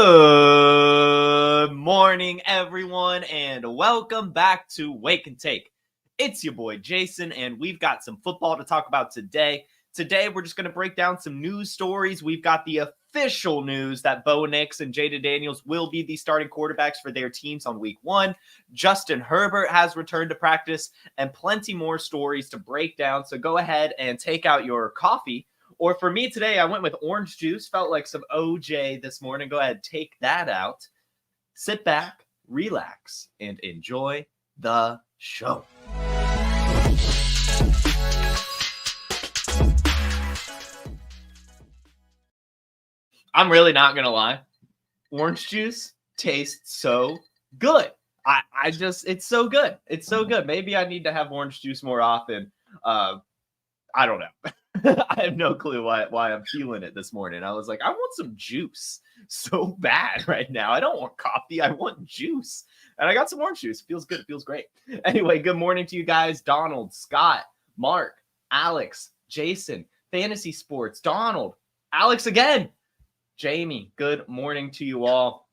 Good morning, everyone, and welcome back to Wake and Take. It's your boy Jason, and we've got some football to talk about today. Today, we're just going to break down some news stories. We've got the official news that Nix and Jayden Daniels will be the starting quarterbacks for their teams on week 1. Justin Herbert has returned to practice, and plenty more stories to break down. So go ahead and take out your coffee. Or for me today, I went with orange juice. Felt like some OJ this morning. Go ahead, take that out. Sit back, relax, and enjoy the show. I'm really not going to lie. Orange juice tastes so good. I just, it's so good. It's so good. Maybe I need to have orange juice more often. I don't know. I have no clue why I'm feeling it this morning. I was like, I want some juice so bad right now. I don't want coffee. I want juice. And I got some orange juice. It feels good. It feels great. Anyway, good morning to you guys. Donald, Scott, Mark, Alex, Jason, Fantasy Sports, Donald, Alex again, Jamie. Good morning to you all.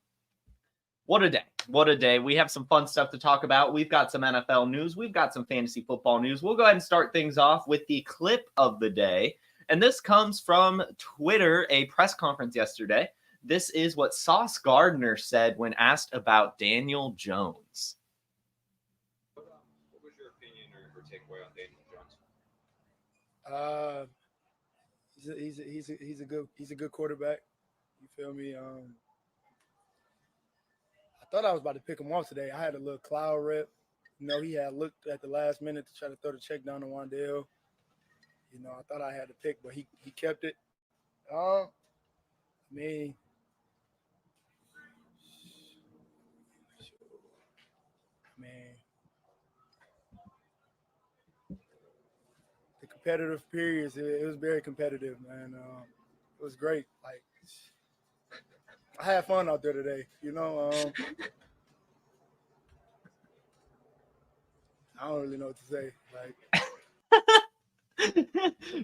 What a day. What a day. We have some fun stuff to talk about. We've got some NFL news. We've got some fantasy football news. We'll go ahead and start things off with the clip of the day. And this comes from Twitter, a press conference yesterday. This is what Sauce Gardner said when asked about Daniel Jones. What was your opinion or takeaway on Daniel Jones? He's a good quarterback. You feel me? I thought I was about to pick him off today. I had a little cloud rep. You know, he had looked at the last minute to try to throw the check down to Wandale. You know, I thought I had to pick, but he kept it. I mean, the competitive periods, it was very competitive, man. It was great. Like, I had fun out there today, you know. I don't really know what to say.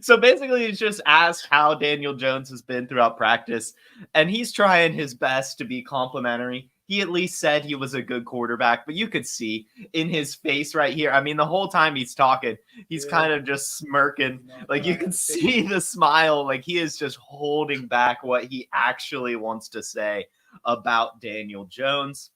So basically, he's just asked how Daniel Jones has been throughout practice, and he's trying his best to be complimentary. He at least said he was a good quarterback, but you could see in his face right here. I mean, the whole time he's talking, he's kind of just smirking. Like, you can see the smile. Like, he is just holding back what he actually wants to say about Daniel Jones.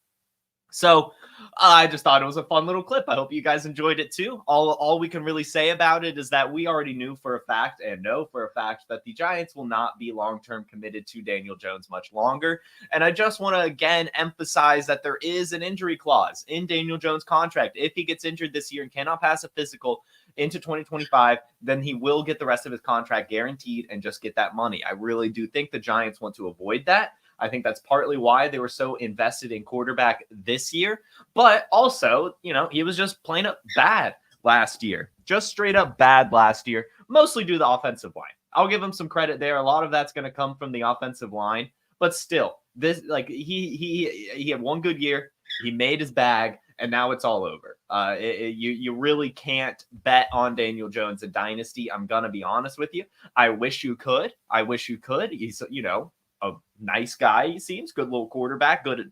So I just thought it was a fun little clip. I hope you guys enjoyed it too. All we can really say about it is that we already knew for a fact and know for a fact that the Giants will not be long-term committed to Daniel Jones much longer. And I just want to again emphasize that there is an injury clause in Daniel Jones' contract. If he gets injured this year and cannot pass a physical into 2025, then he will get the rest of his contract guaranteed and just get that money. I really do think the Giants want to avoid that. I think that's partly why they were so invested in quarterback this year. But also, you know, he was just plain up bad last year. Just straight up bad last year, mostly due to the offensive line. I'll give him some credit there. A lot of that's going to come from the offensive line. But still, this he had one good year. He made his bag, and now it's all over. You really can't bet on Daniel Jones in Dynasty. I'm going to be honest with you. I wish you could. He's, you know, a nice guy, he seems. Good little quarterback. Good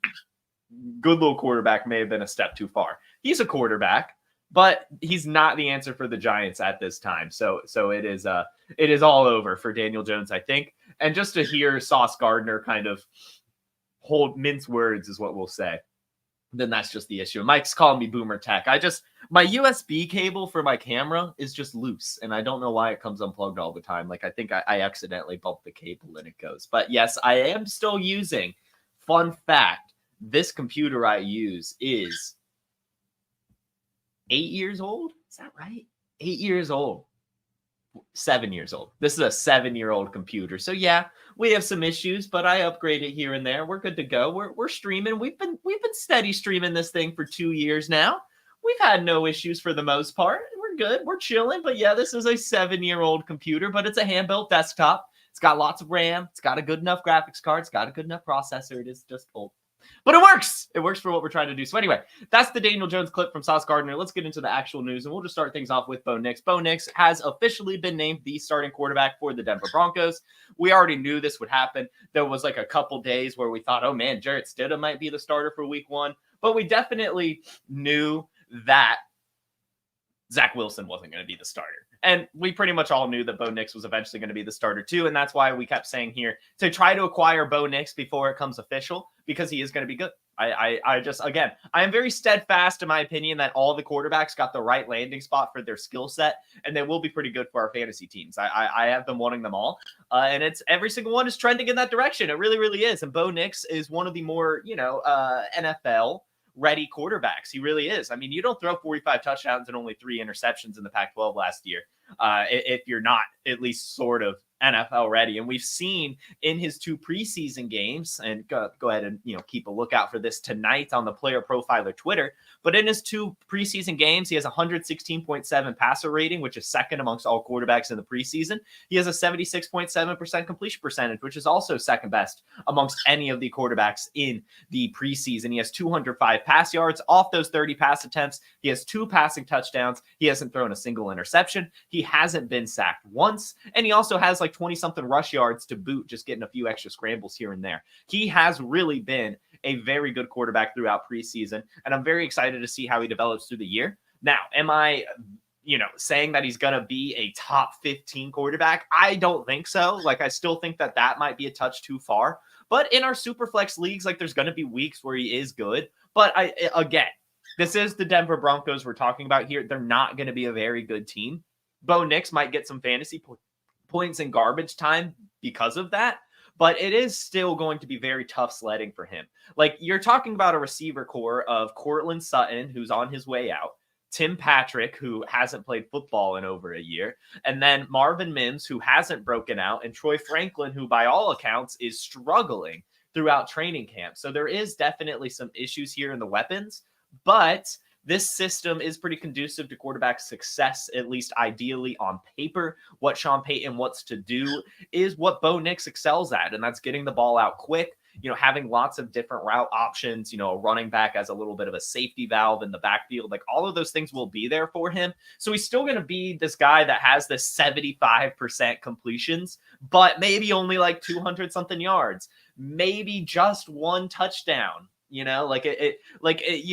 little quarterback may have been a step too far. He's a quarterback, but he's not the answer for the Giants at this time. So it is all over for Daniel Jones, I think. And just to hear Sauce Gardner kind of mince words is what we'll say. Then that's just the issue. Mike's calling me Boomer Tech. My USB cable for my camera is just loose, and I don't know why it comes unplugged all the time. Like, I think I accidentally bumped the cable and it goes. But yes, I am still using. Fun fact, this computer I use is 8 years old. Is that right? 8 years old. 7 years old. This is a 7-year-old computer. So yeah, we have some issues, but I upgrade it here and there. We're good to go. We're streaming. We've been steady streaming this thing for 2 years now. We've had no issues for the most part. We're good. We're chilling. But yeah, this is a 7-year-old computer, but it's a hand-built desktop. It's got lots of RAM. It's got a good enough graphics card. It's got a good enough processor. It is just old. But it works. It works for what we're trying to do. So anyway, that's the Daniel Jones clip from Sauce Gardner. Let's get into the actual news, and we'll just start things off with Bo Nix. Bo Nix has officially been named the starting quarterback for the Denver Broncos. We already knew this would happen. There was like a couple days where we thought, oh man, Jarrett Stidham might be the starter for week 1. But we definitely knew that Zach Wilson wasn't going to be the starter. And we pretty much all knew that Bo Nix was eventually going to be the starter too. And that's why we kept saying here to try to acquire Bo Nix before it comes official, because he is going to be good. I am very steadfast in my opinion that all the quarterbacks got the right landing spot for their skill set, and they will be pretty good for our fantasy teams. I have been wanting them all. And it's every single one is trending in that direction. It really, really is. And Bo Nix is one of the more, NFL ready quarterbacks. He really is. I mean, you don't throw 45 touchdowns and only 3 interceptions in the Pac-12 last year if you're not at least sort of NFL ready. And we've seen in his 2 preseason games, and go ahead and keep a lookout for this tonight on the Player Profiler Twitter. But in his 2 preseason games, he has 116.7 passer rating, which is second amongst all quarterbacks in the preseason. He has a 76.7% completion percentage, which is also second best amongst any of the quarterbacks in the preseason. He has 205 pass yards off those 30 pass attempts. He has 2 passing touchdowns. He hasn't thrown a single interception. He hasn't been sacked once. And he also has like 20-something rush yards to boot, just getting a few extra scrambles here and there. He has really been a very good quarterback throughout preseason, and I'm very excited to see how he develops through the year. Now, am I, saying that he's going to be a top 15 quarterback? I don't think so. Like, I still think that might be a touch too far. But in our super flex leagues, like, there's going to be weeks where he is good. But again, this is the Denver Broncos we're talking about here. They're not going to be a very good team. Bo Nix might get some fantasy points in garbage time because of that, but it is still going to be very tough sledding for him. Like, you're talking about a receiver core of Cortland Sutton, who's on his way out, Tim Patrick, who hasn't played football in over a year, and then Marvin Mims, who hasn't broken out, and Troy Franklin, who by all accounts is struggling throughout training camp. So there is definitely some issues here in the weapons, but this system is pretty conducive to quarterback success, at least ideally on paper. What Sean Payton wants to do is what Bo Nix excels at, and that's getting the ball out quick, having lots of different route options, a running back as a little bit of a safety valve in the backfield. Like, all of those things will be there for him. So he's still going to be this guy that has this 75% completions, but maybe only like 200 something yards, maybe just 1 touchdown. You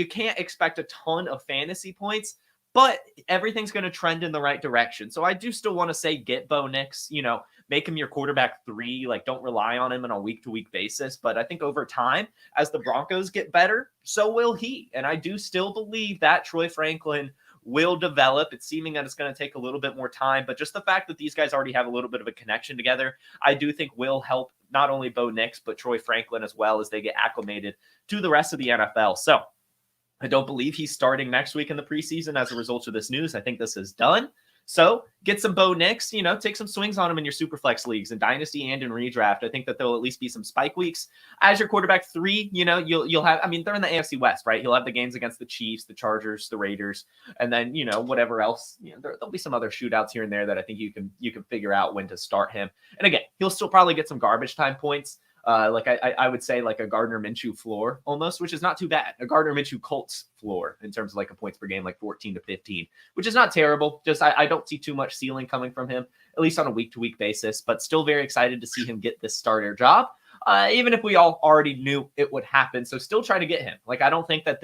can't expect a ton of fantasy points, but everything's going to trend in the right direction. So I do still want to say get Bo Nix, make him your quarterback 3. Like, don't rely on him on a week-to-week basis. But I think over time, as the Broncos get better, so will he. And I do still believe that Troy Franklin will develop. It's seeming that it's going to take a little bit more time, but just the fact that these guys already have a little bit of a connection together, I do think will help not only Bo Nix, but Troy Franklin as well as they get acclimated to the rest of the NFL. So I don't believe he's starting next week in the preseason as a result of this news. I think this is done. So get some Bo Nix, take some swings on him in your super flex leagues in dynasty and in redraft. I think that there'll at least be some spike weeks as your quarterback 3. You'll have, they're in the AFC West, right? He'll have the games against the Chiefs, the Chargers, the Raiders, and then, whatever else, there'll be some other shootouts here and there that I think you can figure out when to start him. And again, he'll still probably get some garbage time points. I would say like a Gardner Minshew floor almost, which is not too bad. A Gardner Minshew Colts floor in terms of like a points per game, like 14 to 15, which is not terrible. Just I don't see too much ceiling coming from him, at least on a week-to-week basis, but still very excited to see him get this starter job. Even if we all already knew it would happen. So still try to get him. Like, I don't think that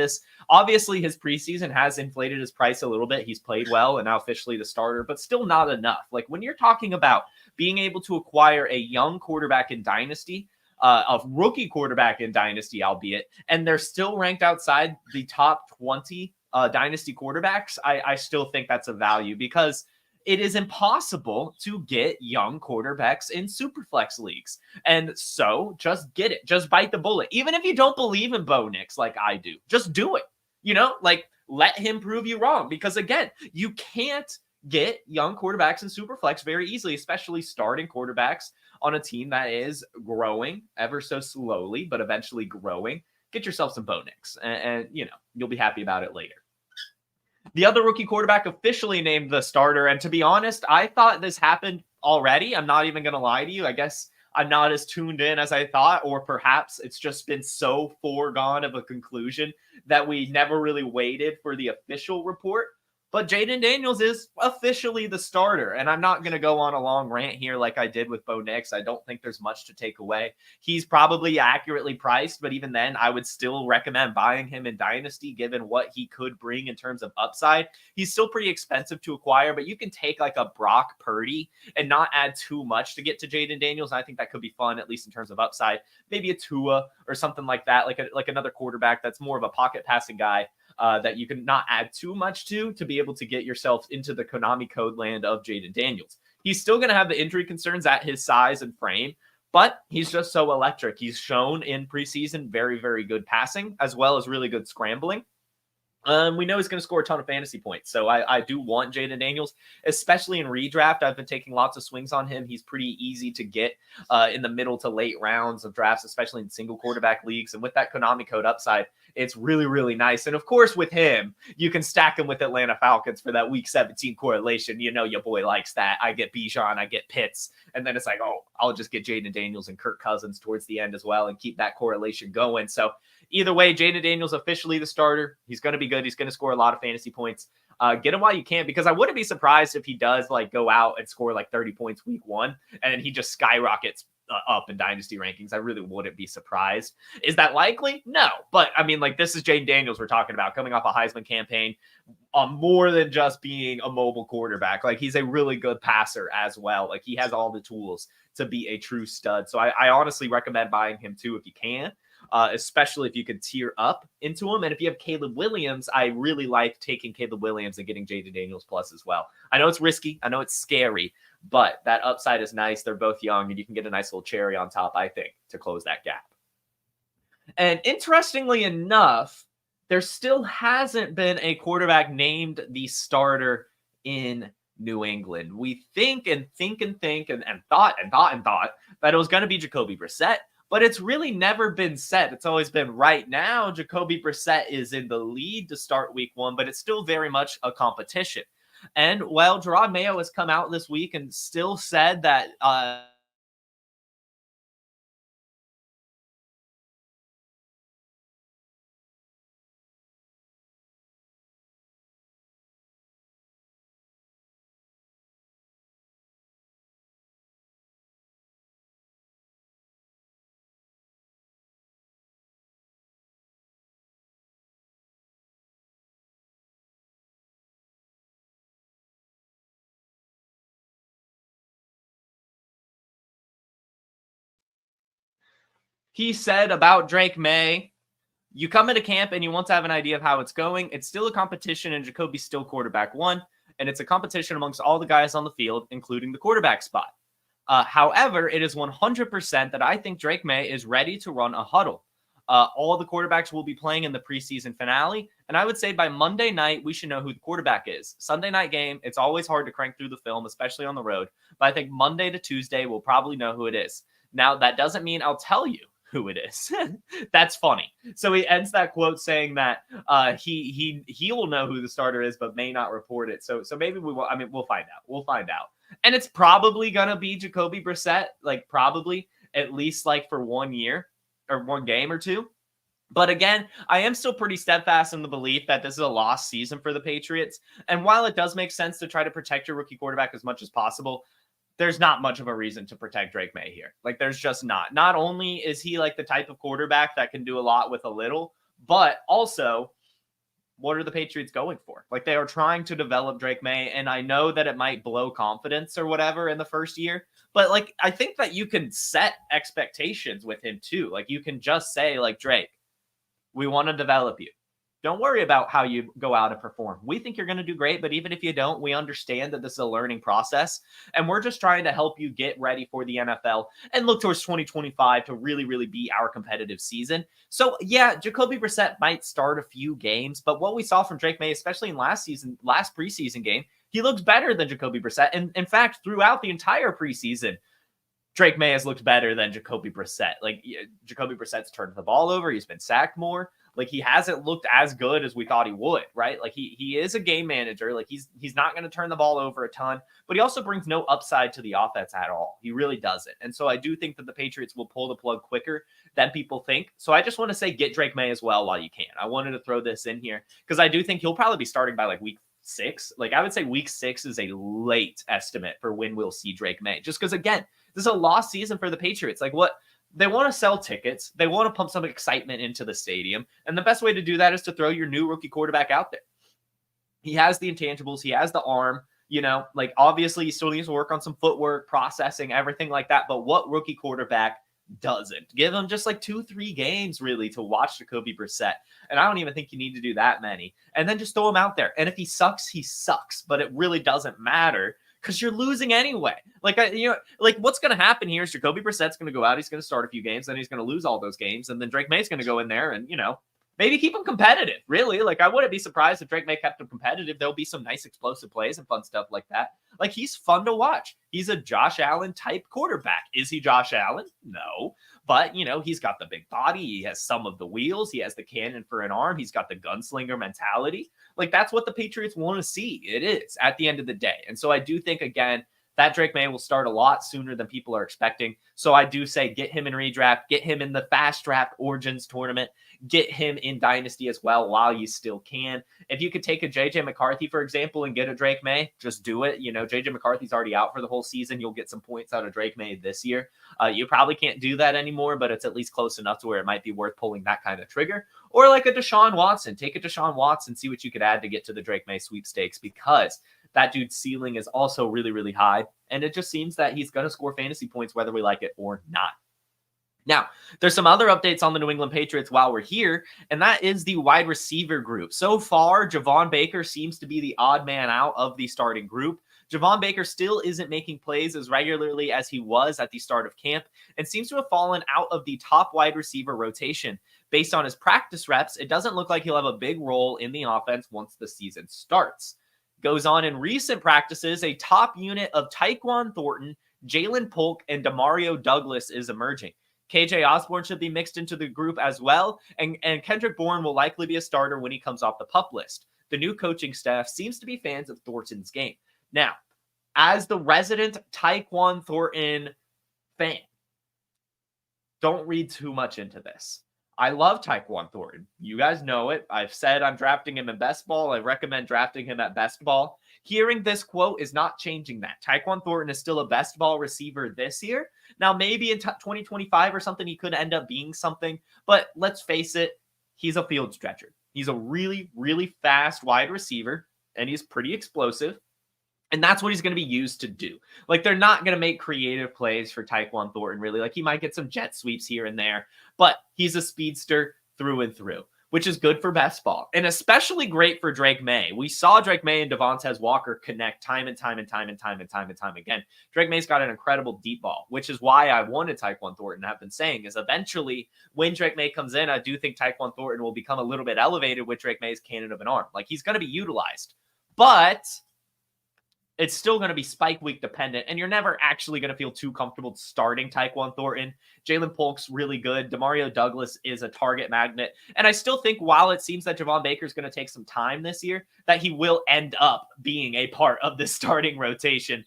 obviously his preseason has inflated his price a little bit. He's played well and now officially the starter, but still not enough. Like, when you're talking about being able to acquire a young quarterback in dynasty, a rookie quarterback in dynasty, albeit, and they're still ranked outside the top 20 dynasty quarterbacks, I still think that's a value, because it is impossible to get young quarterbacks in superflex leagues. And so just get it. Just bite the bullet. Even if you don't believe in Bo Nix like I do, just do it. Let him prove you wrong. Because again, you can't get young quarterbacks in superflex very easily, especially starting quarterbacks on a team that is growing ever so slowly, but eventually growing. Get yourself some Bo Nix, and you'll be happy about it later. The other rookie quarterback officially named the starter, and to be honest, I thought this happened already. I'm not even going to lie to you. I guess I'm not as tuned in as I thought, or perhaps it's just been so foregone of a conclusion that we never really waited for the official report. But Jayden Daniels is officially the starter. And I'm not going to go on a long rant here like I did with Bo Nix. I don't think there's much to take away. He's probably accurately priced, but even then, I would still recommend buying him in Dynasty, given what he could bring in terms of upside. He's still pretty expensive to acquire, but you can take like a Brock Purdy and not add too much to get to Jayden Daniels. I think that could be fun, at least in terms of upside. Maybe a Tua or something like that, like another quarterback that's more of a pocket passing guy. That you can not add too much to be able to get yourself into the Konami code land of Jayden Daniels. He's still going to have the injury concerns at his size and frame, but he's just so electric. He's shown in preseason very, very good passing as well as really good scrambling. We know he's going to score a ton of fantasy points. So I do want Jayden Daniels, especially in redraft. I've been taking lots of swings on him. He's pretty easy to get in the middle to late rounds of drafts, especially in single quarterback leagues. And with that Konami code upside, it's really, really nice. And of course, with him, you can stack him with Atlanta Falcons for that week 17 correlation. You know, your boy likes that. I get Bijan, I get Pitts. And then it's like, oh, I'll just get Jayden Daniels and Kirk Cousins towards the end as well and keep that correlation going. So either way, Jayden Daniels officially the starter. He's going to be good. He's going to score a lot of fantasy points. Get him while you can, because I wouldn't be surprised if he does like go out and score like 30 points week 1 and then he just skyrockets up in dynasty rankings. I really wouldn't be surprised. Is that likely? No. But I mean, like, this is Jayden Daniels we're talking about, coming off a Heisman campaign, more than just being a mobile quarterback. Like, he's a really good passer as well. Like, he has all the tools to be a true stud. So I honestly recommend buying him too if you can. Especially if you can tier up into him. And if you have Caleb Williams, I really like taking Caleb Williams and getting Jayden Daniels plus as well. I know it's risky. I know it's scary, but that upside is nice. They're both young, and you can get a nice little cherry on top, I think, to close that gap. And interestingly enough, there still hasn't been a quarterback named the starter in New England. We think and thought that it was going to be Jacoby Brissett. But it's really never been set. It's always been right now. Jacoby Brissett is in the lead to start week 1, but it's still very much a competition. And while Gerard Mayo has come out this week and still said that he said about Drake May, you come into camp and you want to have an idea of how it's going. It's still a competition, and Jacoby's still quarterback 1, and it's a competition amongst all the guys on the field, including the quarterback spot. However, it is 100% that I think Drake May is ready to run a huddle. All the quarterbacks will be playing in the preseason finale, and I would say by Monday night, we should know who the quarterback is. Sunday night game, it's always hard to crank through the film, especially on the road, but I think Monday to Tuesday, we'll probably know who it is. Now, that doesn't mean I'll tell you who it is. That's funny. So he ends that quote saying that he will know who the starter is, but may not report it. So maybe we will. I mean, we'll find out. We'll find out. And it's probably gonna be Jacoby Brissett, like probably at least like for 1 year or 1 game or 2. But again, I am still pretty steadfast in the belief that this is a lost season for the Patriots. And while it does make sense to try to protect your rookie quarterback as much as possible, there's not much of a reason to protect Drake May here. Like, there's just not. Not only is he like the type of quarterback that can do a lot with a little, but also, what are the Patriots going for? Like, they are trying to develop Drake May, and I know that it might blow confidence or whatever in the first year, but like, I think that you can set expectations with him too. Like, you can just say, like, Drake, we want to develop you. Don't worry about how you go out and perform. We think you're going to do great, but even if you don't, we understand that this is a learning process, and we're just trying to help you get ready for the NFL and look towards 2025 to really, really be our competitive season. So yeah, Jacoby Brissett might start a few games, but what we saw from Drake May, especially in last preseason game, he looks better than Jacoby Brissett. And in fact, throughout the entire preseason, Drake May has looked better than Jacoby Brissett. Like, Jacoby Brissett's turned the ball over. He's been sacked more. Like, he hasn't looked as good as we thought he would, right? Like, he is a game manager. Like, he's not going to turn the ball over a ton, but he also brings no upside to the offense at all. He really doesn't. And so I do think that the Patriots will pull the plug quicker than people think. So I just want to say get Drake May as well while you can. I wanted to throw this in here because I do think he'll probably be starting by like week 6. Like, I would say week 6 is a late estimate for when we'll see Drake May. Just because, again, this is a lost season for the Patriots. Like, what? They want to sell tickets. They want to pump some excitement into the stadium. And the best way to do that is to throw your new rookie quarterback out there. He has the intangibles. He has the arm. You know, like, obviously he still needs to work on some footwork, processing, everything like that. But what rookie quarterback doesn't? Give him just like 2-3 games really to watch Jacoby Brissett. And I don't even think you need to do that many. And then just throw him out there. And if he sucks, he sucks. But it really doesn't matter because you're losing anyway. Like, like what's going to happen here is Jacoby Brissett's going to go out. He's going to start a few games. Then he's going to lose all those games. And then Drake May's going to go in there and, maybe keep him competitive, really. Like, I wouldn't be surprised if Drake May kept him competitive. There'll be some nice explosive plays and fun stuff like that. Like, he's fun to watch. He's a Josh Allen type quarterback. Is he Josh Allen? No. But, he's got the big body. He has some of the wheels. He has the cannon for an arm. He's got the gunslinger mentality. Like, that's what the Patriots want to see. It is at the end of the day. And so I do think, again, that Drake May will start a lot sooner than people are expecting. So I do say get him in redraft, get him in the fast draft Origins tournament, get him in Dynasty as well while you still can. If you could take a JJ McCarthy, for example, and get a Drake May, just do it. JJ McCarthy's already out for the whole season. You'll get some points out of Drake May this year. You probably can't do that anymore, but it's at least close enough to where it might be worth pulling that kind of trigger. Or like a Deshaun Watson. Take a Deshaun Watson, see what you could add to get to the Drake May sweepstakes, because that dude's ceiling is also really, really high. And it just seems that he's going to score fantasy points whether we like it or not. Now, there's some other updates on the New England Patriots while we're here, and that is the wide receiver group. So far, Javon Baker seems to be the odd man out of the starting group. Javon Baker still isn't making plays as regularly as he was at the start of camp and seems to have fallen out of the top wide receiver rotation. Based on his practice reps, it doesn't look like he'll have a big role in the offense once the season starts. Goes on in recent practices, a top unit of Tyquan Thornton, Jalen Polk, and Demario Douglas is emerging. KJ Osborne should be mixed into the group as well, and Kendrick Bourne will likely be a starter when he comes off the PUP list. The new coaching staff seems to be fans of Thornton's game. Now, as the resident Tyquan Thornton fan, don't read too much into this. I love Tyquan Thornton. You guys know it. I've said I'm drafting him in best ball. I recommend drafting him at best ball. Hearing this quote is not changing that. Tyquan Thornton is still a best ball receiver this year. Now, maybe in 2025 or something, he could end up being something. But let's face it, he's a field stretcher. He's a really, really fast wide receiver, and he's pretty explosive. And that's what he's going to be used to do. Like, they're not going to make creative plays for Tyquan Thornton, really. Like, he might get some jet sweeps here and there, but he's a speedster through and through, which is good for best ball and especially great for Drake May. We saw Drake May and Devontae Walker connect time and time again. Drake May's got an incredible deep ball, which is why I wanted Tyquan Thornton. I've been saying is eventually when Drake May comes in, I do think Tyquan Thornton will become a little bit elevated with Drake May's cannon of an arm. Like, he's going to be utilized, but it's still going to be spike week dependent, and you're never actually going to feel too comfortable starting Tyquan Thornton. Jalen Polk's really good. Demario Douglas is a target magnet. And I still think while it seems that Javon Baker's going to take some time this year, that he will end up being a part of the starting rotation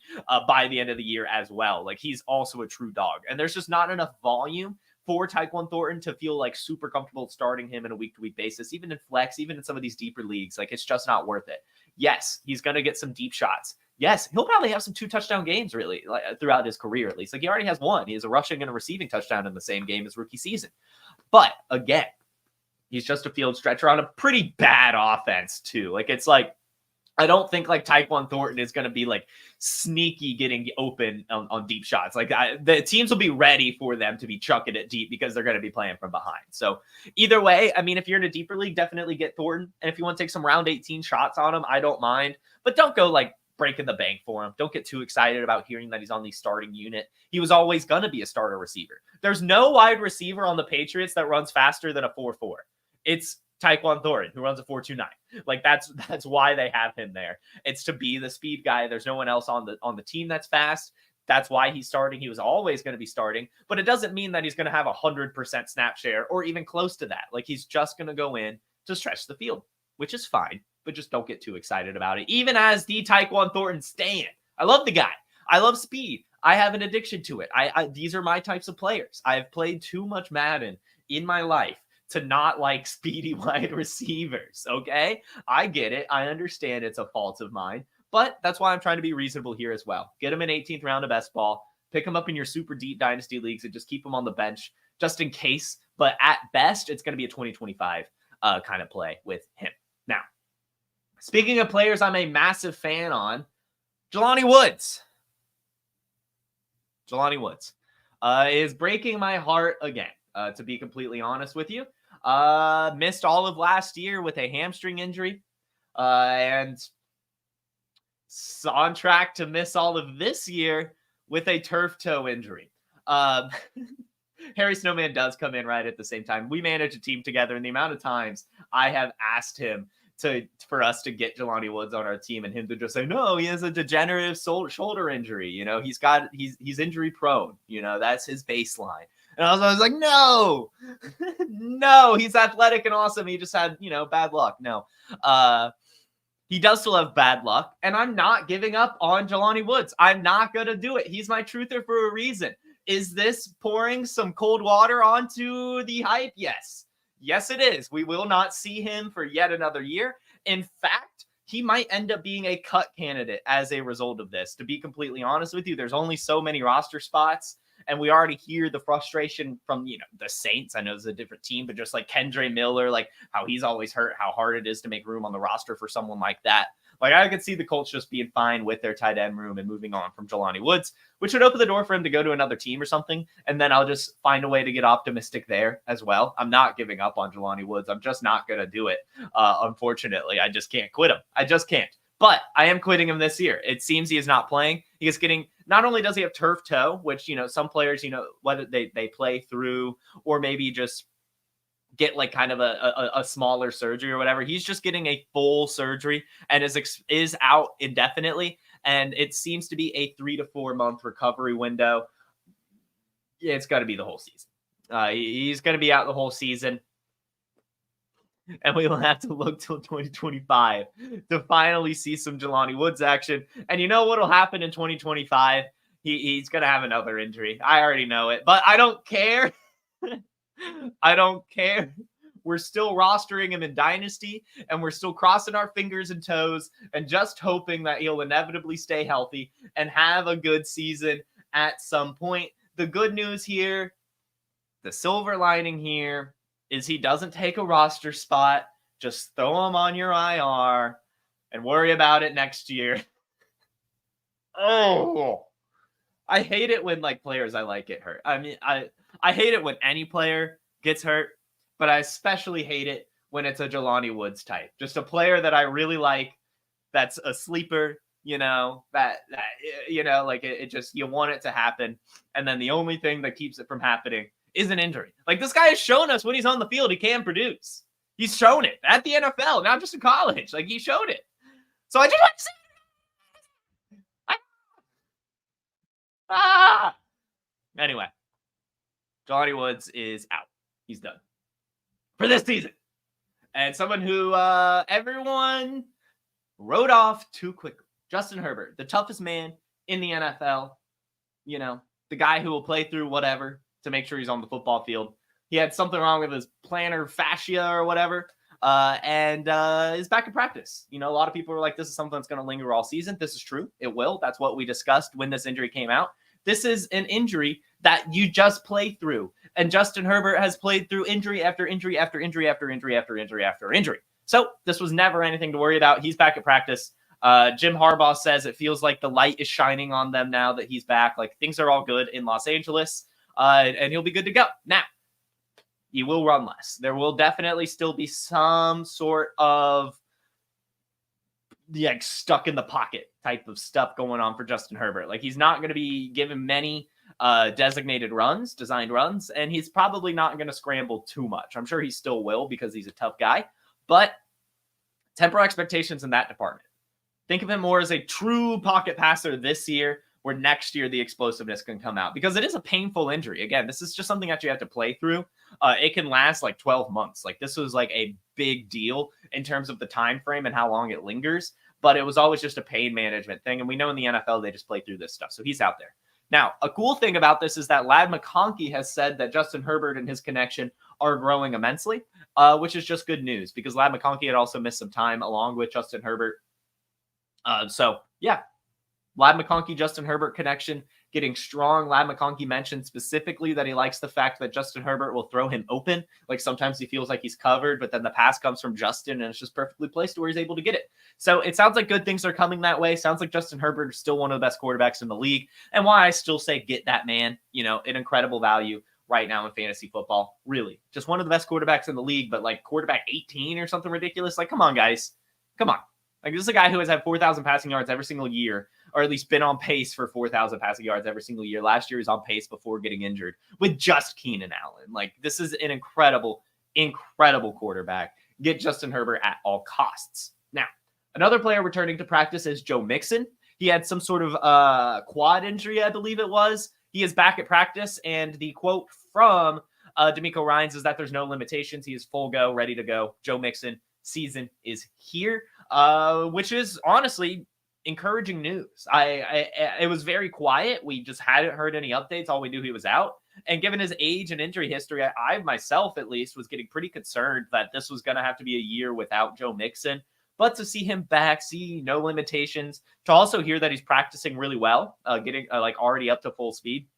by the end of the year as well. Like, he's also a true dog. And there's just not enough volume for Tyquan Thornton to feel like super comfortable starting him in a week-to-week basis, even in flex, even in some of these deeper leagues. Like, it's just not worth it. Yes, he's going to get some deep shots. Yes, he'll probably have some 2-touchdown games really throughout his career, at least. Like, he already has one. He has a rushing and a receiving touchdown in the same game as rookie season. But again, he's just a field stretcher on a pretty bad offense too. Like, it's like, I don't think like Tyquan Thornton is going to be like sneaky getting open on deep shots. Like, the teams will be ready for them to be chucking it deep because they're going to be playing from behind. So either way, I mean, if you're in a deeper league, definitely get Thornton. And if you want to take some round 18 shots on him, I don't mind. But don't go like breaking the bank for him. Don't get too excited about hearing that he's on the starting unit. He was always going to be a starter receiver. There's no wide receiver on the Patriots that runs faster than a 4.4. It's Tyquan Thornton, who runs a 4.29. Like, that's why they have him there. It's to be the speed guy. There's no one else on the team that's fast. That's why he's starting. He was always going to be starting, but it doesn't mean that he's going to have 100% snap share or even close to that. Like, he's just going to go in to stretch the field, which is fine, but just don't get too excited about it. Even as the Tyquan Thornton stan, I love the guy. I love speed. I have an addiction to it. These are my types of players. I've played too much Madden in my life to not like speedy wide receivers, okay? I get it. I understand it's a fault of mine, but that's why I'm trying to be reasonable here as well. Get him in 18th round of best ball, pick him up in your super deep dynasty leagues, and just keep him on the bench just in case. But at best, it's going to be a 2025 kind of play with him. Now, speaking of players I'm a massive fan on, Jelani Woods. Jelani Woods is breaking my heart again, to be completely honest with you. Missed all of last year with a hamstring injury, and on track to miss all of this year with a turf toe injury. Harry Snowman does come in right at the same time. We manage a team together, and the amount of times I have asked him for us to get Jelani Woods on our team, and him to just say, no, he has a degenerative shoulder injury. You know, he's injury prone. You know, that's his baseline. And I was like, no, no, he's athletic and awesome. He just had, bad luck. No, he does still have bad luck, and I'm not giving up on Jelani Woods. I'm not going to do it. He's my truther for a reason. Is this pouring some cold water onto the hype? Yes. Yes, it is. We will not see him for yet another year. In fact, he might end up being a cut candidate as a result of this. To be completely honest with you, there's only so many roster spots. And we already hear the frustration from, the Saints. I know it's a different team, but just like Kendre Miller, like how he's always hurt, how hard it is to make room on the roster for someone like that. Like, I could see the Colts just being fine with their tight end room and moving on from Jelani Woods, which would open the door for him to go to another team or something. And then I'll just find a way to get optimistic there as well. I'm not giving up on Jelani Woods. I'm just not going to do it. Unfortunately, I just can't quit him. I just can't. But I am quitting him this year. It seems he is not playing. He is getting, not only does he have turf toe, which, some players, whether they play through or maybe just get like kind of a smaller surgery or whatever. He's just getting a full surgery and is out indefinitely. And it seems to be a 3 to 4 month recovery window. Yeah, it's got to be the whole season. He's going to be out the whole season. And we will have to look till 2025 to finally see some Jelani Woods action. And you know what will happen in 2025? He's going to have another injury. I already know it, but I don't care. I don't care. We're still rostering him in Dynasty, and we're still crossing our fingers and toes and just hoping that he'll inevitably stay healthy and have a good season at some point. The good news here, the silver lining here, is he doesn't take a roster spot. Just throw him on your IR and worry about it next year. Oh, I hate it when players I like get hurt. I mean, I hate it when any player gets hurt, but I especially hate it when it's a Jelani Woods type. Just a player that I really like, that's a sleeper, it just, you want it to happen. And then the only thing that keeps it from happening is an injury. Like, this guy has shown us when he's on the field, he can produce. He's shown it at the NFL, not just in college. Like, he showed it. So I just want to say, anyway, Jelani Woods is out. He's done for this season. And someone who everyone wrote off too quickly, Justin Herbert, the toughest man in the NFL, the guy who will play through whatever to make sure he's on the football field. He had something wrong with his plantar fascia or whatever, and is back in practice. A lot of people are like, this is something that's going to linger all season. This is true. It will. That's what we discussed when this injury came out. This is an injury that you just play through. And Justin Herbert has played through injury after injury after injury after injury after injury after injury. So this was never anything to worry about. He's back at practice. Jim Harbaugh says it feels like the light is shining on them now that he's back. Like, things are all good in Los Angeles. And he'll be good to go. Now, he will run less. There will definitely still be some sort of stuck in the pocket type of stuff going on for Justin Herbert. Like, he's not going to be given many designated runs, designed runs, and he's probably not going to scramble too much. I'm sure he still will because he's a tough guy, but temper expectations in that department. Think of him more as a true pocket passer this year where next year the explosiveness can come out, because it is a painful injury. Again, this is just something that you have to play through. It can last like 12 months. Like, this was like a big deal in terms of the time frame and how long it lingers, but it was always just a pain management thing. And we know in the NFL, they just play through this stuff. So he's out there. Now, a cool thing about this is that Ladd McConkey has said that Justin Herbert and his connection are growing immensely, which is just good news, because Ladd McConkey had also missed some time along with Justin Herbert. So yeah, Ladd McConkey, Justin Herbert connection getting strong. Ladd McConkey mentioned specifically that he likes the fact that Justin Herbert will throw him open. Like, sometimes he feels like he's covered, but then the pass comes from Justin and it's just perfectly placed where he's able to get it. So it sounds like good things are coming that way. Sounds like Justin Herbert is still one of the best quarterbacks in the league. And why I still say get that man, an incredible value right now in fantasy football. Really, just one of the best quarterbacks in the league, but like quarterback 18 or something ridiculous. Like, come on, guys. Come on. Like, this is a guy who has had 4,000 passing yards every single year, or at least been on pace for 4,000 passing yards every single year. Last year, he was on pace before getting injured with just Keenan Allen. Like, this is an incredible, incredible quarterback. Get Justin Herbert at all costs. Now, another player returning to practice is Joe Mixon. He had some sort of quad injury, I believe it was. He is back at practice, and the quote from D'Amico Ryans is that there's no limitations. He is full go, ready to go. Joe Mixon, season is here, which is honestly encouraging news. It was very quiet. We just hadn't heard any updates. All we knew he was out. And given his age and injury history, I myself at least was getting pretty concerned that this was going to have to be a year without Joe Mixon. But to see him back, see no limitations, to also hear that he's practicing really well, getting like already up to full speed,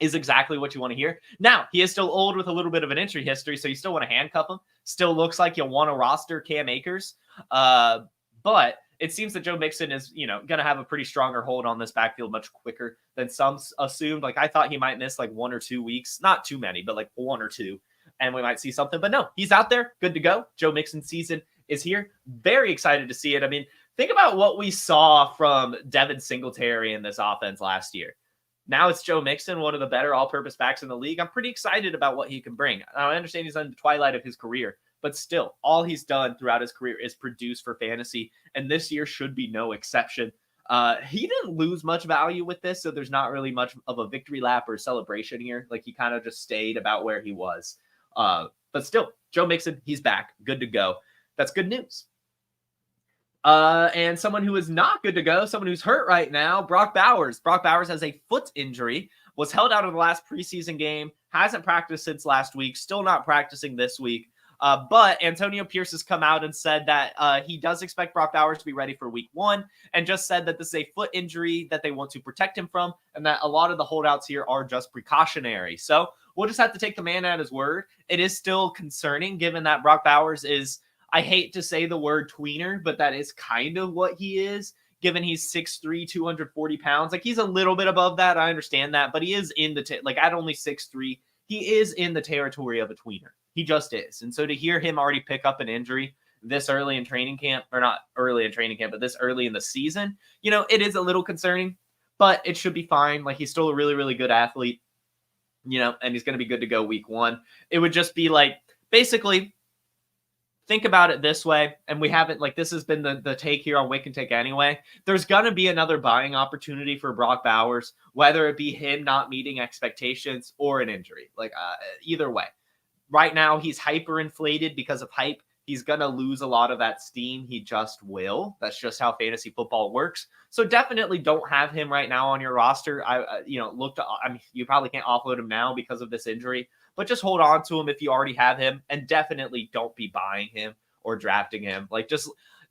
is exactly what you want to hear. Now, he is still old with a little bit of an injury history, so you still want to handcuff him. Still looks like you'll want to roster Cam Akers. But it seems that Joe Mixon is, going to have a pretty stronger hold on this backfield much quicker than some assumed. Like, I thought he might miss like 1 or 2 weeks. Not too many, but like 1 or 2. And we might see something. But no, he's out there. Good to go. Joe Mixon season is here. Very excited to see it. I mean, think about what we saw from Devin Singletary in this offense last year. Now it's Joe Mixon, one of the better all-purpose backs in the league. I'm pretty excited about what he can bring. I understand he's on the twilight of his career, but still, all he's done throughout his career is produce for fantasy, and this year should be no exception. He didn't lose much value with this, so there's not really much of a victory lap or celebration here. Like, he kind of just stayed about where he was. But still, Joe Mixon, he's back. Good to go. That's good news. And someone who is not good to go, someone who's hurt right now, Brock Bowers. Brock Bowers has a foot injury, was held out of the last preseason game, hasn't practiced since last week, still not practicing this week. But Antonio Pierce has come out and said that he does expect Brock Bowers to be ready for week 1, and just said that this is a foot injury that they want to protect him from, and that a lot of the holdouts here are just precautionary. So we'll just have to take the man at his word. It is still concerning given that Brock Bowers is, I hate to say the word tweener, but that is kind of what he is, given he's 6'3", 240 pounds. Like, he's a little bit above that. I understand that, but he is in the, at only 6'3", he is in the territory of a tweener. He just is. And so to hear him already pick up an injury this early in training camp, or not early in training camp, but this early in the season, it is a little concerning, but it should be fine. Like, he's still a really, really good athlete, and he's going to be good to go week 1. It would just be like, basically, think about it this way, and we haven't, this has been the take here on Wick and Take anyway. There's going to be another buying opportunity for Brock Bowers, whether it be him not meeting expectations or an injury. Either way. Right now, he's hyperinflated because of hype. He's going to lose a lot of that steam. He just will. That's just how fantasy football works. So definitely don't have him right now on your roster. You probably can't offload him now because of this injury, but just hold on to him if you already have him, and definitely don't be buying him or drafting him.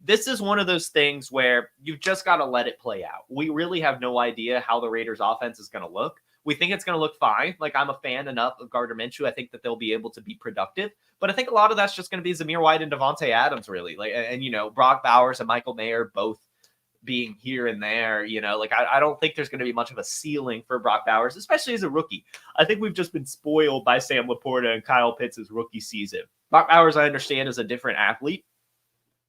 This is one of those things where you've just got to let it play out. We really have no idea how the Raiders offense is going to look. We think it's going to look fine. I'm a fan enough of Gardner Minshew. I think that they'll be able to be productive, but I think a lot of that's just going to be Zamir White and Devontae Adams, really. Brock Bowers and Michael Mayer both being here and there. I don't think there's going to be much of a ceiling for Brock Bowers, especially as a rookie. I think we've just been spoiled by Sam Laporta and Kyle Pitts' rookie season. Brock Bowers, I understand, is a different athlete.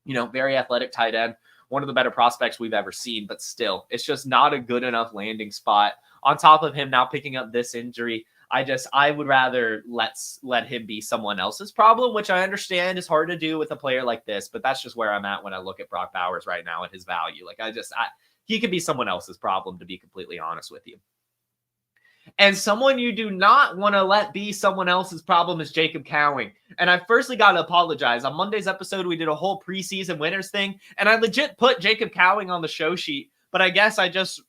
Very athletic tight end, one of the better prospects we've ever seen, but still, it's just not a good enough landing spot. On top of him now picking up this injury, I would rather let him be someone else's problem, which I understand is hard to do with a player like this, but that's just where I'm at when I look at Brock Bowers right now and his value. He could be someone else's problem, to be completely honest with you. And someone you do not want to let be someone else's problem is Jacob Cowing. And I firstly got to apologize. On Monday's episode, we did a whole preseason winners thing, and I legit put Jacob Cowing on the show sheet, but I guess I just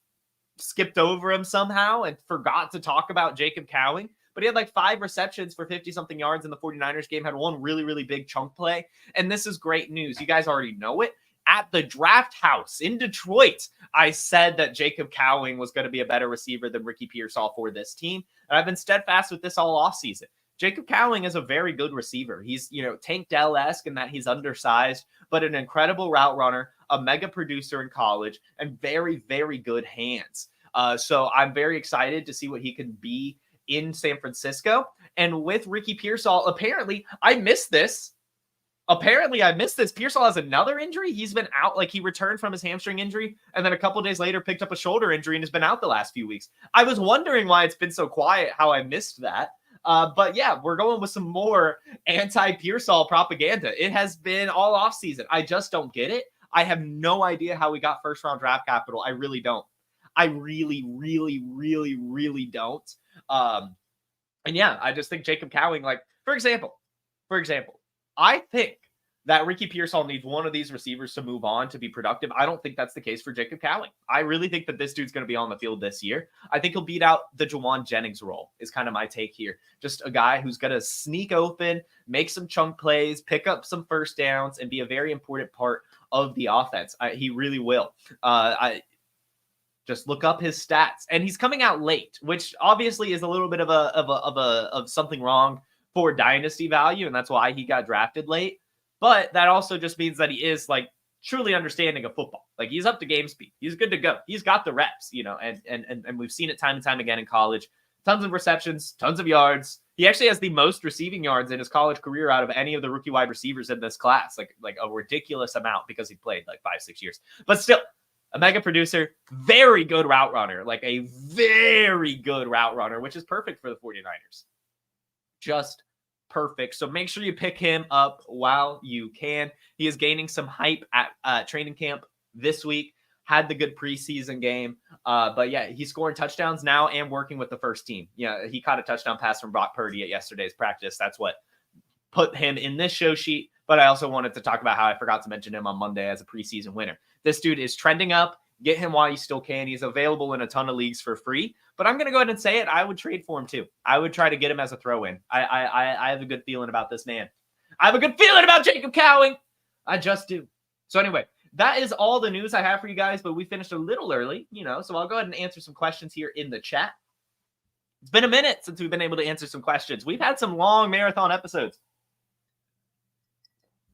skipped over him somehow and forgot to talk about Jacob Cowing. But he had like 5 receptions for 50-something yards in the 49ers game, had one really, really big chunk play. And this is great news. You guys already know it. At the draft house in Detroit, I said that Jacob Cowing was going to be a better receiver than Ricky Pearsall for this team. And I've been steadfast with this all offseason. Jacob Cowing is a very good receiver. He's, Tank Dell-esque in that he's undersized, but an incredible route runner, a mega producer in college, and very, very good hands. So I'm very excited to see what he can be in San Francisco. And with Ricky Pearsall, apparently, I missed this. Pearsall has another injury. He's been out, he returned from his hamstring injury, and then a couple days later picked up a shoulder injury and has been out the last few weeks. I was wondering why it's been so quiet, how I missed that. But yeah, we're going with some more anti-Pearsall propaganda. It has been all offseason. I just don't get it. I have no idea how we got first-round draft capital. I really don't. I really, really, really, really don't. And yeah, I just think Jacob Cowing, for example, I think that Ricky Pearsall needs one of these receivers to move on to be productive. I don't think that's the case for Jacob Cowing. I really think that this dude's going to be on the field this year. I think he'll beat out the Jawan Jennings role is kind of my take here. Just a guy who's going to sneak open, make some chunk plays, pick up some first downs, and be a very important part of the offense. He really will. Just look up his stats, and he's coming out late, which obviously is a little bit of something wrong for dynasty value, and that's why he got drafted late. But that also just means that he is truly understanding of football. He's up to game speed. He's good to go. He's got the reps, and we've seen it time and time again in college. Tons of receptions, tons of yards. He actually has the most receiving yards in his college career out of any of the rookie wide receivers in this class, like a ridiculous amount because he played 5-6 years. But still, a mega producer, very good route runner, a very good route runner, which is perfect for the 49ers. Just perfect. So make sure you pick him up while you can. He is gaining some hype at training camp this week. Had the good preseason game. But yeah, he's scoring touchdowns now and working with the first team. Yeah, he caught a touchdown pass from Brock Purdy at yesterday's practice. That's what put him in this show sheet. But I also wanted to talk about how I forgot to mention him on Monday as a preseason winner. This dude is trending up. Get him while you still can. He's available in a ton of leagues for free. But I'm going to go ahead and say it. I would trade for him too. I would try to get him as a throw-in. I have a good feeling about this man. I have a good feeling about Jacob Cowing. I just do. So anyway, that is all the news I have for you guys. But we finished a little early, so I'll go ahead and answer some questions here in the chat. It's been a minute since we've been able to answer some questions. We've had some long marathon episodes.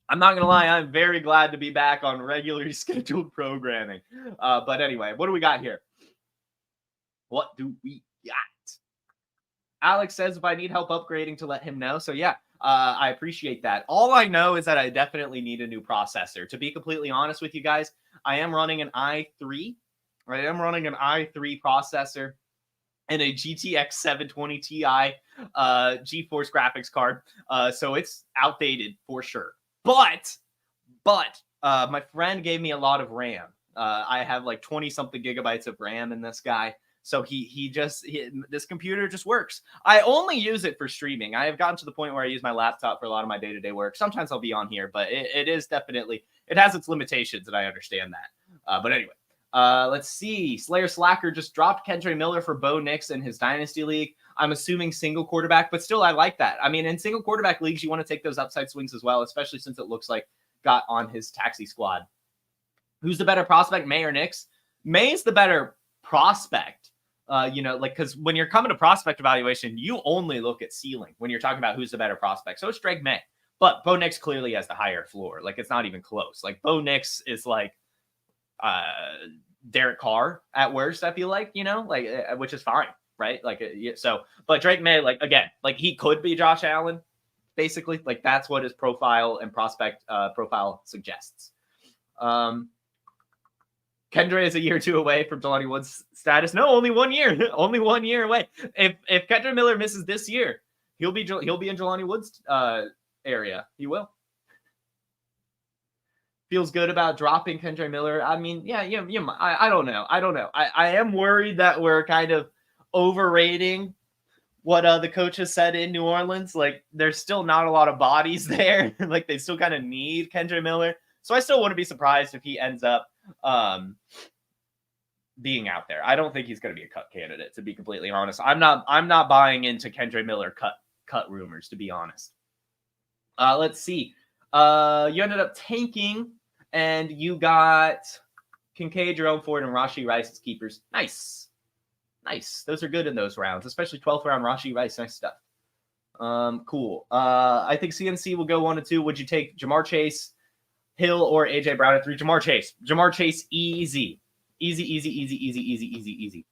I'm not going to lie, I'm very glad to be back on regularly scheduled programming. But anyway, what do we got here? What do we got? Alex says if I need help upgrading to let him know. So yeah, I appreciate that. All I know is that I definitely need a new processor. To be completely honest with you guys, I am running an i3. I am running an i3 processor and a GTX 720 Ti GeForce graphics card. So it's outdated for sure. But my friend gave me a lot of RAM. I have 20-something gigabytes of RAM in this guy. So this computer just works. I only use it for streaming. I have gotten to the point where I use my laptop for a lot of my day-to-day work. Sometimes I'll be on here, but it is definitely, it has its limitations, and I understand that. But anyway, let's see. Slayer Slacker just dropped Kendra Miller for Bo Nix in his Dynasty League. I'm assuming single quarterback, but still I like that. I mean, in single quarterback leagues, you want to take those upside swings as well, especially since it looks like got on his taxi squad. Who's the better prospect, May or Nix? May's the better prospect. Because when you're coming to prospect evaluation, you only look at ceiling when you're talking about who's the better prospect. So it's Drake May. But Bo Nix clearly has the higher floor. It's not even close. Bo Nix is Derek Carr at worst, I feel which is fine. Right. But Drake May, again, he could be Josh Allen, basically. That's what his profile and prospect profile suggests. Kendra is a year or two away from Jelani Woods' status. No, only 1 year. Only 1 year away. If Kendra Miller misses this year, he'll be in Jelani Woods' area. He will. feels good about dropping Kendre Miller. I mean, I don't know. I am worried that we're kind of overrating what the coach has said in New Orleans. Like, there's still not a lot of bodies there. Like, they still kind of need Kendre Miller. So I still wouldn't be surprised if he ends up being out there. I don't think he's going to be a cut candidate, to be completely honest. I'm not buying into Kendre Miller cut rumors, to be honest. Let's see. You ended up tanking, and you got Kincaid, Jerome Ford, and Rashee Rice as keepers. Nice. Those are good in those rounds, especially 12th round Rashee Rice. Nice stuff. Cool. I think CMC will go 1 and 2. Would you take Jamar Chase, Hill, or AJ Brown at 3? Jamar Chase, easy. Easy.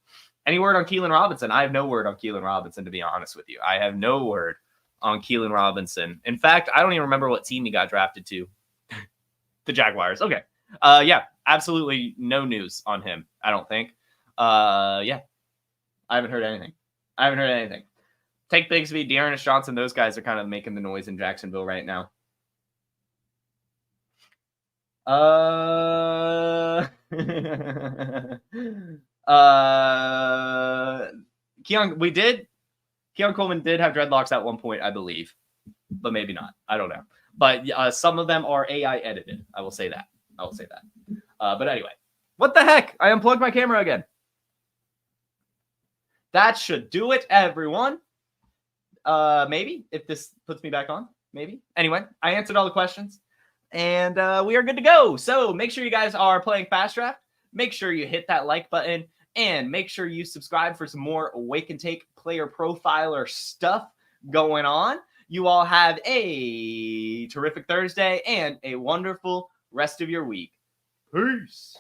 Any word on Keelan Robinson? I have no word on Keelan Robinson, to be honest with you. I have no word on Keelan Robinson. In fact, I don't even remember what team he got drafted to. The Jaguars. Okay. Yeah, absolutely no news on him, I don't think. Yeah. I haven't heard anything. Take Bigsby, Dearness Johnson, those guys are kind of making the noise in Jacksonville right now. Keon Coleman did have dreadlocks at one point, I believe, but maybe not. I don't know. But some of them are AI edited. I will say that. But anyway, what the heck? I unplugged my camera again. That should do it, everyone. Maybe, if this puts me back on. Maybe. Anyway, I answered all the questions, and we are good to go. So make sure you guys are playing Fast Draft. Make sure you hit that like button, and make sure you subscribe for some more Wake and Take Player Profiler stuff going on. You all have a terrific Thursday and a wonderful rest of your week. Peace.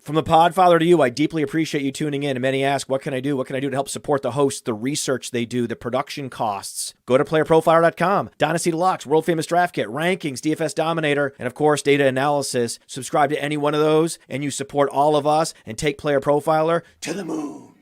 From the Podfather to you, I deeply appreciate you tuning in. And many ask, what can I do? What can I do to help support the hosts, the research they do, the production costs? Go to PlayerProfiler.com, Dynasty Deluxe, World Famous Draft Kit, Rankings, DFS Dominator, and of course, Data Analysis. Subscribe to any one of those, and you support all of us and take Player Profiler to the moon.